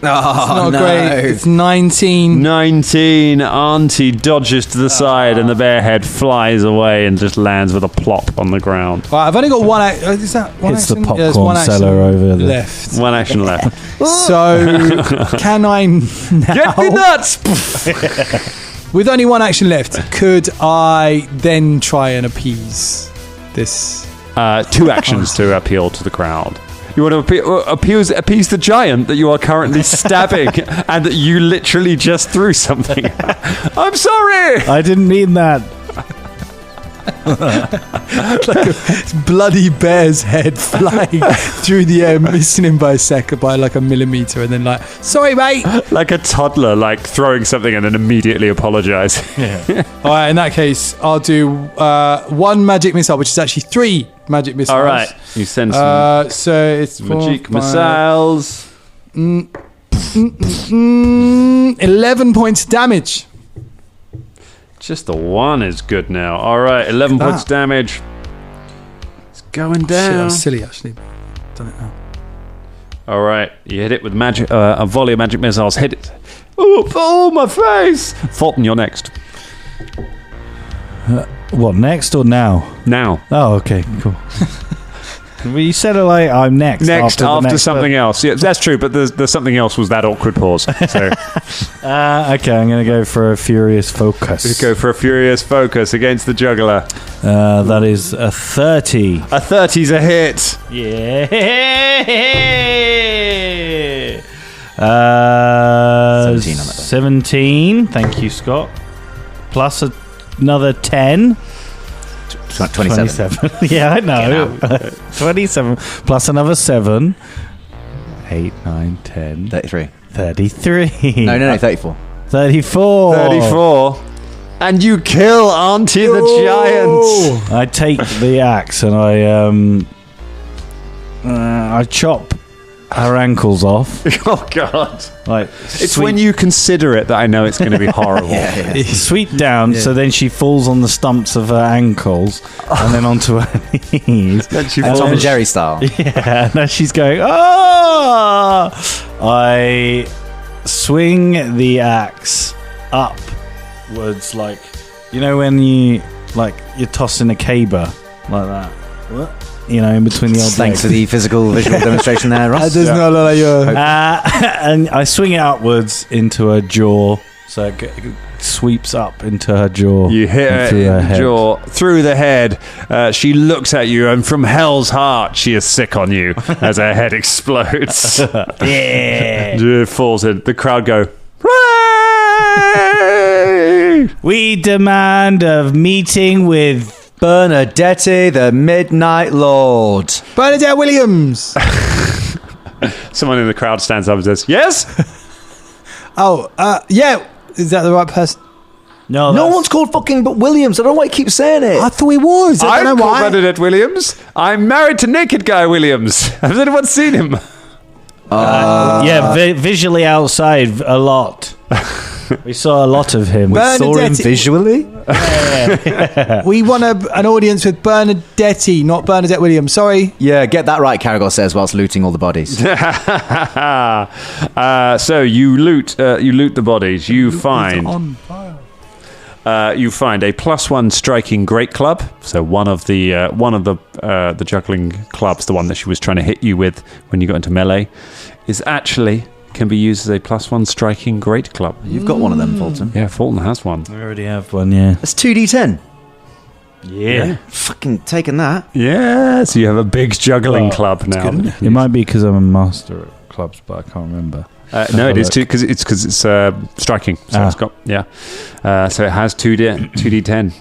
Oh, Not no. great. It's 19. 19. Auntie dodges to the side, and the bear head flies away and just lands with a plop on the ground. Right, I've only got one. Is that one It's the action? popcorn there's one action seller over there. left. One action left. So can I now? Get me nuts! With only one action left, could I then try and appease this? 2 actions to appeal to the crowd. You want to appease the giant that you are currently stabbing and that you literally just threw something at. I'm sorry! I didn't mean that. Bloody bear's head flying through the air, missing him by like a millimeter, and then like, sorry, mate. Like a toddler, like throwing something and then immediately apologizing. All right, in that case, I'll do 1 magic missile, which is actually 3 magic missiles. All right. You send some So it's magic 4, 5, missiles. 11 points damage. Just the 1 is good now. All right, 11 points damage. It's going Shit, down. that was silly, actually. Done it now. All right, you hit it with magic. A volley of magic missiles. Hit it. Oh, my face! Fulton, you're next. What, next or now? Now. Oh, okay, cool. Well, you said it like I'm next. Next, the after next something else. Yeah, that's true, but the something else was that awkward pause. So okay, I'm going to go for a furious focus. let's go for a furious focus against the juggler. That is a 30. A 30's a hit. Yeah. 17 on that. 17. Thank you, Scott. Plus another 10. 27. Yeah, I know. 27 plus another 7. 8, 9, 10. 33. 33. No, 34. 34. 34. And you kill Auntie the Giant. I take the axe and I chop her ankles off. Oh, God. Like It's when you consider it that I know it's going to be horrible. sweep down, so then she falls on the stumps of her ankles and then onto her knees. Tom and Jerry style. Yeah, and as she's going, oh! I swing the axe upwards, like, you know when you're tossing a caber like that. What? You know, in between the old Thanks legs. for the physical visual demonstration there, Ross. That does not look like your. And I swing it upwards into her jaw, so it sweeps up into her jaw. You hit and her through in the head. jaw, through the head. She looks at you, and from hell's heart, she is sick on you as her head explodes. Yeah. It falls in. The crowd go, hooray! We demand a meeting with Bernadette, the Midnight Lord. Bernadette Williams. Someone in the crowd stands up and says, yes? Yeah. Is that the right person? no One's called fucking but Williams. I don't know why you keep saying it. I thought he was. I I'm don't know called why. Bernadette Williams. I'm married to Naked Guy Williams. Has anyone seen him? visually outside a lot. We saw a lot of him. We saw him Bernadette- visually. We want an audience with Bernadette, not Bernadette Williams. Sorry. Yeah, get that right, Caragor says whilst looting all the bodies. So you loot the bodies. You find a +1 striking great club. So one of the juggling clubs, the one that she was trying to hit you with when you got into melee, is actually can be used as a +1 striking great club. You've got one of them, Fulton. Yeah, Fulton has one. I already have one, yeah. That's 2d10. Yeah. Fucking taking that. Yeah, so you have a big juggling club now. It might be because I'm a master at clubs, but I can't remember. No, it is because it's striking. So it's got so it has 2d10.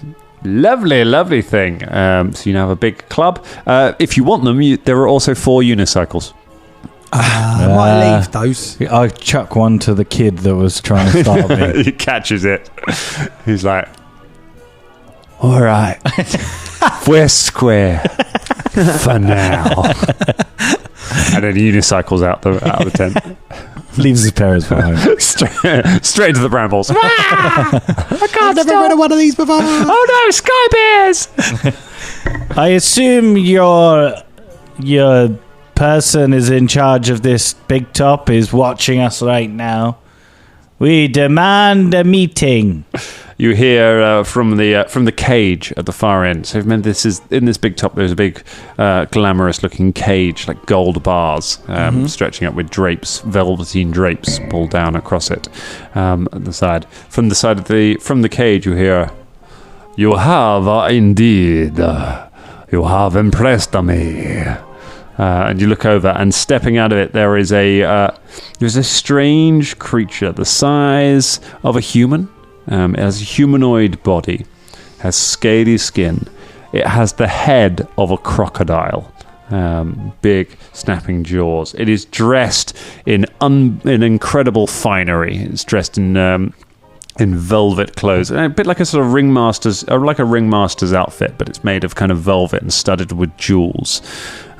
Lovely thing. So you now have a big club. If you want them, there are also 4 unicycles. I might leave those. I chuck one to the kid that was trying to start me. He catches it. He's like, all right, we're square for now. And then he unicycles out the tent. Leaves his parents behind. straight into the brambles. I can't Never read one of these before. Oh no, sky bears! I assume your person is in charge of this big top is watching us right now. We demand a meeting. You hear from the cage at the far end. So remember, this is in this big top. There's a big, glamorous-looking cage, like gold bars, stretching up with drapes, velveteen drapes pulled down across it. At the side, from the cage, you hear, "You have indeed, you have impressed me." And you look over, and stepping out of it, there's a strange creature the size of a human. It has a humanoid body, has scaly skin. It has the head of a crocodile, big snapping jaws. It is dressed in incredible finery. It's dressed in velvet clothes, a bit like a sort of ringmaster's outfit, but it's made of kind of velvet and studded with jewels.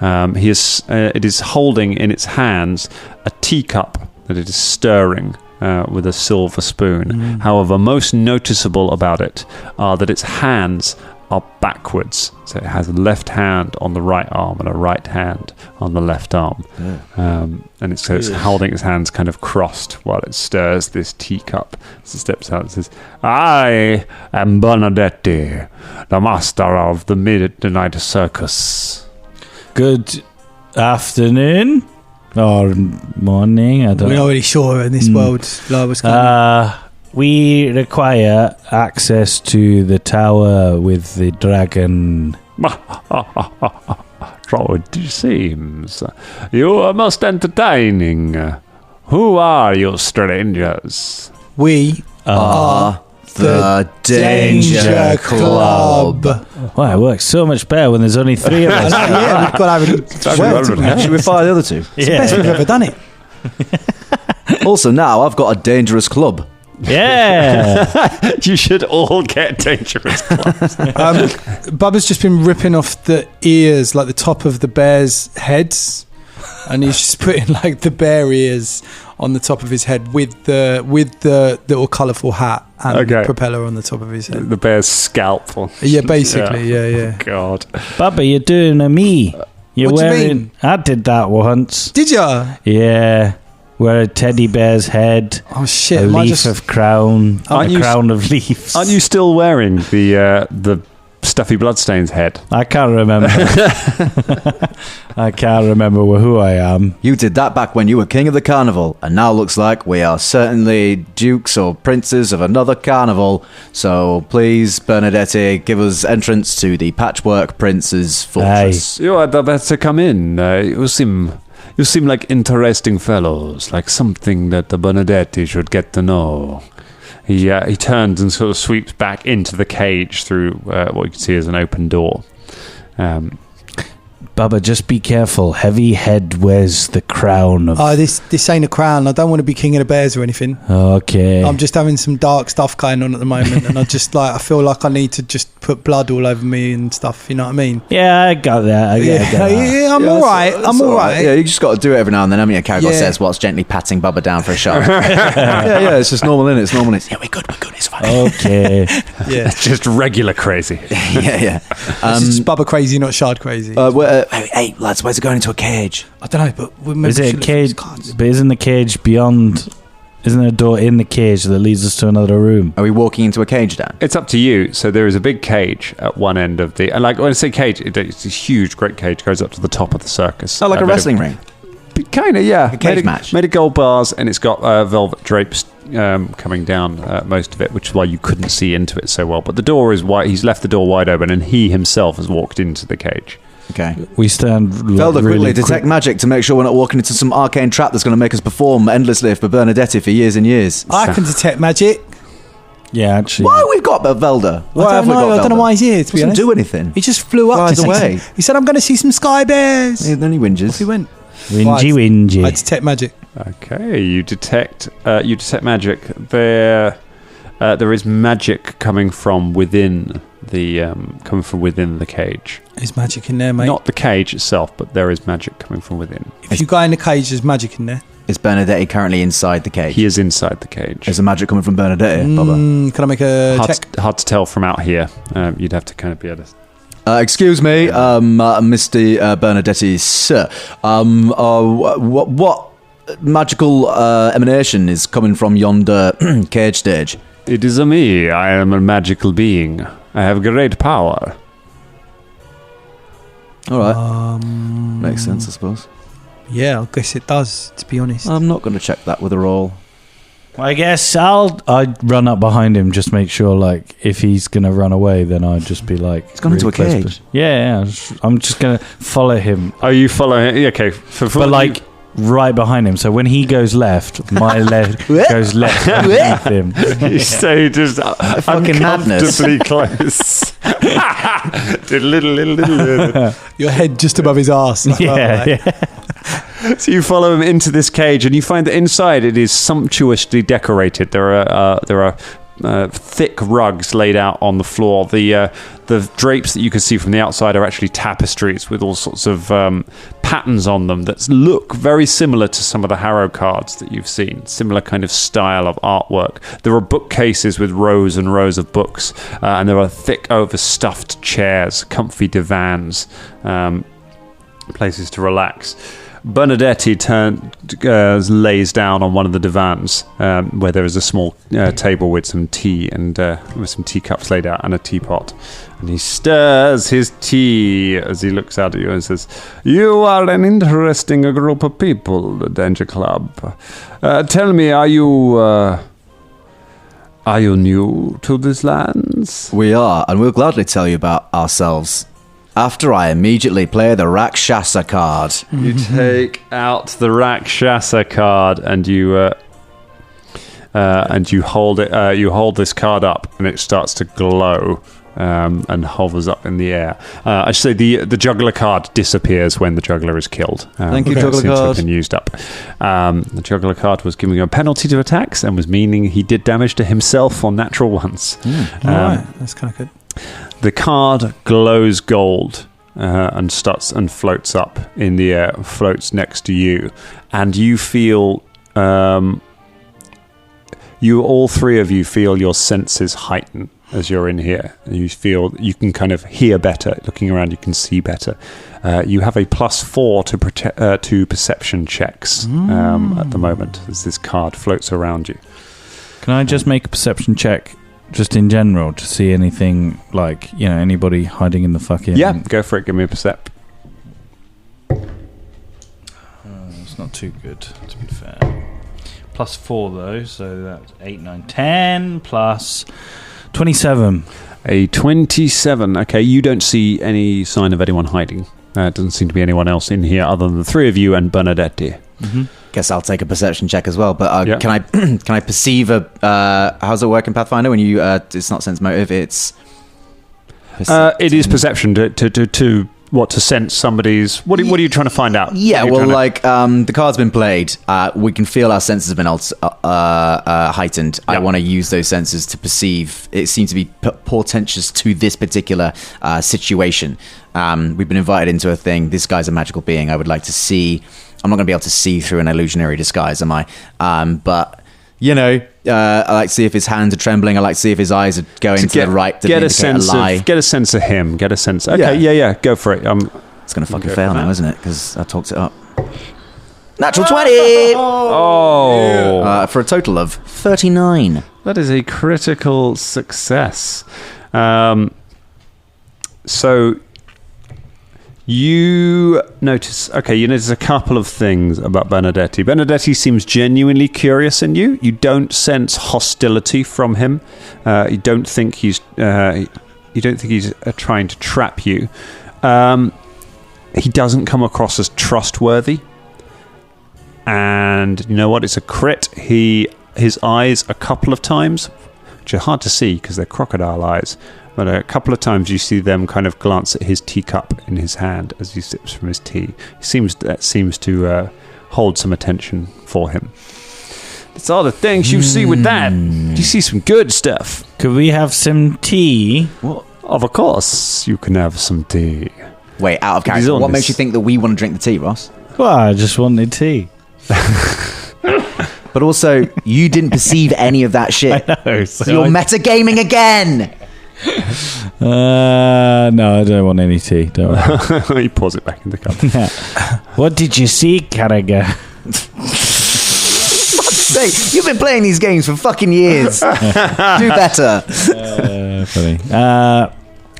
It is holding in its hands a teacup that it is stirring with a silver spoon. However, most noticeable about it are that its hands are backwards. So it has a left hand on the right arm and a right hand on the left arm. And it's holding its hands kind of crossed while it stirs this teacup. As it steps out and says, "I am Bernadetti, the master of the midnight circus." Good afternoon. Or morning, I don't We're know. not really sure in this world. Like, what's going on. We require access to the tower with the dragon. So it seems. You are most entertaining. Who are you strangers? We are the Danger Club. Well, it works so much better when there's only 3 of us. Yeah, we've got to have it. Actually, we fired the other 2. It's the best we've ever done it. Also, now I've got a dangerous club. Yeah. You should all get dangerous clubs. Bubba's just been ripping off the ears, like the top of the bear's heads, and he's just putting like the bear ears on the top of his head with the little colourful hat and propeller on the top of his head. The bear's scalp. Yeah, basically, yeah. Oh, God. Bubba, you're doing a me. You're What do you wearing. mean? I did that once. Did ya? Yeah. Wear a teddy bear's head. Oh shit! A Am I leaf just of crown. Aren't A you- crown of leaves. Aren't you still wearing the stuffy bloodstain's head? I can't remember. I can't remember who I am. You did that back when you were king of the carnival, and now looks like we are certainly dukes or princes of another carnival. So please, Bernadetti, give us entrance to the Patchwork Prince's fortress. You had better come in. You seem like interesting fellows, like something that the Bernadetti should get to know. He turns and sort of sweeps back into the cage through what you can see as an open door. Bubba, just be careful. Heavy head wears the crown of... Oh, this ain't a crown. I don't want to be king of the bears or anything. Okay. I'm just having some dark stuff going on at the moment, and I feel like I need to just put blood all over me and stuff. You know what I mean? Yeah, I got that. I get that. I'm all right. I'm all right. Yeah, you just got to do it every now and then. I mean, Caragor Yeah. says whilst gently patting Bubba down for a shot. Yeah, it's just normal, innit? It's normal. Yeah, we're good, it's fine. Okay. Yeah. It's just regular crazy. yeah. This is Bubba crazy, not Shard crazy. Hey, lads, where's it going into a cage? I don't know, but maybe Is we it a should look at cage? these cards. But isn't the cage beyond... Isn't there a door in the cage that leads us to another room? Are we walking into a cage, Dan? It's up to you. So there is a big cage at one end of the... And like when I say cage, it's a huge, great cage. Goes up to the top of the circus. Oh, like a bit of wrestling ring. Kind of, yeah. A cage match. Made of gold bars, and it's got velvet drapes coming down most of it, which is why you couldn't see into it so well. But the door is wide. He's left the door wide open, and he himself has walked into the cage. Okay. We stand. Velda, quickly detect magic to make sure we're not walking into some arcane trap that's going to make us perform endlessly for Bernadetti for years and years. I can detect magic. Yeah, actually. Why we've got Velda? Why have we got Velda? I don't know why he's here, to be Doesn't honest. do anything. He just flew up. Flies away. He said, I'm going to see some sky bears. Yeah, then he whinges. Off he went. Whingy. I detect magic. Okay, you detect magic. There is magic coming from within the cage. There's magic in there, mate. Not the cage itself, but there is magic coming from within. If you go in the cage, there's magic in there. Is Bernadetti currently inside the cage? He is inside the cage. There's a magic coming from Bernadetti, Bubba. Can I make a check? Hard to tell from out here. You'd have to kind of be able to... Excuse me, Mr. Bernadetti, sir. What magical emanation is coming from yonder cage stage? It is me. I am a magical being. I have great power. All right. Makes sense, I suppose. Yeah, I guess it does, to be honest. I'm not going to check that with a roll. I guess I'd run up behind him, just make sure, like, if he's gonna run away, then I'd just be like, he's gone into a close, cage. Yeah, I'm just gonna follow him. Oh, you follow him? Okay, but like right behind him. So when he goes left, my leg goes left underneath him. You stay just fucking madness. Uncomfortably close. Your head just above his arse. Like Yeah, that, yeah. So you follow him into this cage, and you find that inside it is sumptuously decorated. There are thick rugs laid out on the floor. The drapes that you can see from the outside are actually tapestries with all sorts of patterns on them that look very similar to some of the Harrow cards that you've seen. Similar kind of style of artwork. There are bookcases with rows and rows of books, and there are thick overstuffed chairs, comfy divans, places to relax. Bernadetti lays down on one of the divans where there is a small table with some tea and with some teacups laid out and a teapot. And he stirs his tea as he looks out at you and says, "You are an interesting group of people, the Danger Club. Tell me, are you new to these lands?" We are, and we'll gladly tell you about ourselves after I immediately play the Rakshasa card. You take out the Rakshasa card and you hold it. You hold this card up, and it starts to glow and hovers up in the air. I should say the juggler card disappears when the juggler is killed. Thank you, it juggler seems to have card. been used up. The juggler card was giving you a penalty to attacks and was meaning he did damage to himself on natural ones. All right, that's kind of good. The card glows gold and starts and floats up in the air, floats next to you, and you feel, all three of you feel your senses heighten as you're in here. You feel you can kind of hear better. Looking around, you can see better. You have a +4 to perception checks at the moment as this card floats around you. Can I just make a perception check? Just in general, to see anything like, anybody hiding in the fucking... Yeah, go for it. Give me a percept. It's not too good, to be fair. +4 though, so that's 8, 9, 10 plus 27. A 27. Okay, you don't see any sign of anyone hiding. It doesn't seem to be anyone else in here other than the three of you and Bernadetti. Mm-hmm. Guess I'll take a perception check as well. But Yeah. can I perceive a? How's it work in Pathfinder when you? It's not sense motive. It's. It is perception to sense somebody's. What are you trying to find out? Yeah, What are you well, trying the card's been played. We can feel our senses have been heightened. I Yeah. want to use those senses to perceive. It seems to be portentous to this particular situation. We've been invited into a thing. This guy's a magical being. I would like to see. I'm not going to be able to see through an illusionary disguise, am I? But I like to see if his hands are trembling. I like to see if his eyes are going to the right. To get a indicate sense lie. of. Get a sense of him. Get a sense. Okay, yeah. Go for it. It's going to fucking Go fail for now, that. isn't it? Because I talked it up. Natural 20! Oh, For a total of 39. that is a critical success. So You notice a couple of things about Benedetti. Benedetti seems genuinely curious in you. You don't sense hostility from him. You don't think he's trying to trap you. He doesn't come across as trustworthy. And you know what? It's a crit. His eyes a couple of times, which are hard to see because they're crocodile eyes. But a couple of times you see them kind of glance at his teacup in his hand as he sips from his tea. That seems to hold some attention for him. It's all the things you see with that. You see some good stuff. Could we have some tea? Well, of course, you can have some tea. Wait, out of character, what makes you think that we want to drink the tea, Ross? Well, I just wanted tea. But also, you didn't perceive any of that shit. I know. So you're metagaming again. No, I don't want any tea. Don't worry. He pours it back in the cup. What did you see, Carragher? Say, you've been playing these games for fucking years. Do better. Funny.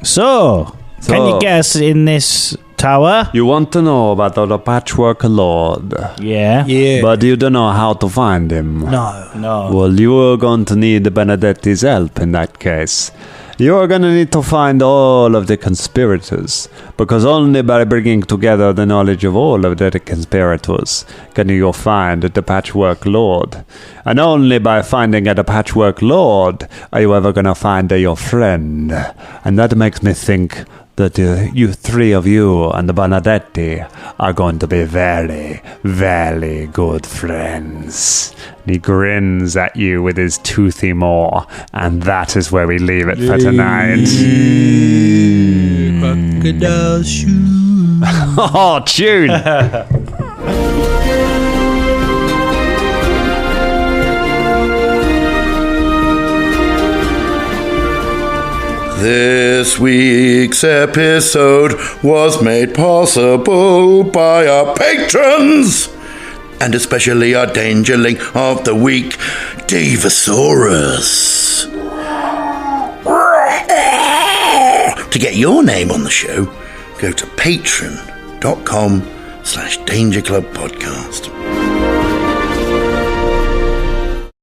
So, can you guess in this tower? You want to know about the Patchwork Lord? Yeah. But you don't know how to find him. No. Well, you are going to need Benedetti's help in that case. You are going to need to find all of the conspirators, because only by bringing together the knowledge of all of the conspirators can you find the Patchwork Lord. And only by finding the Patchwork Lord are you ever going to find your friend. And that makes me think that you three of you and the Benedetti are going to be very, very good friends. And he grins at you with his toothy maw, and that is where we leave it for tonight. Crocodile shoe. Oh, tune! This week's episode was made possible by our patrons, and especially our Dangerling of the Week, Disastrous. To get your name on the show, go to patreon.com/Danger Club Podcast.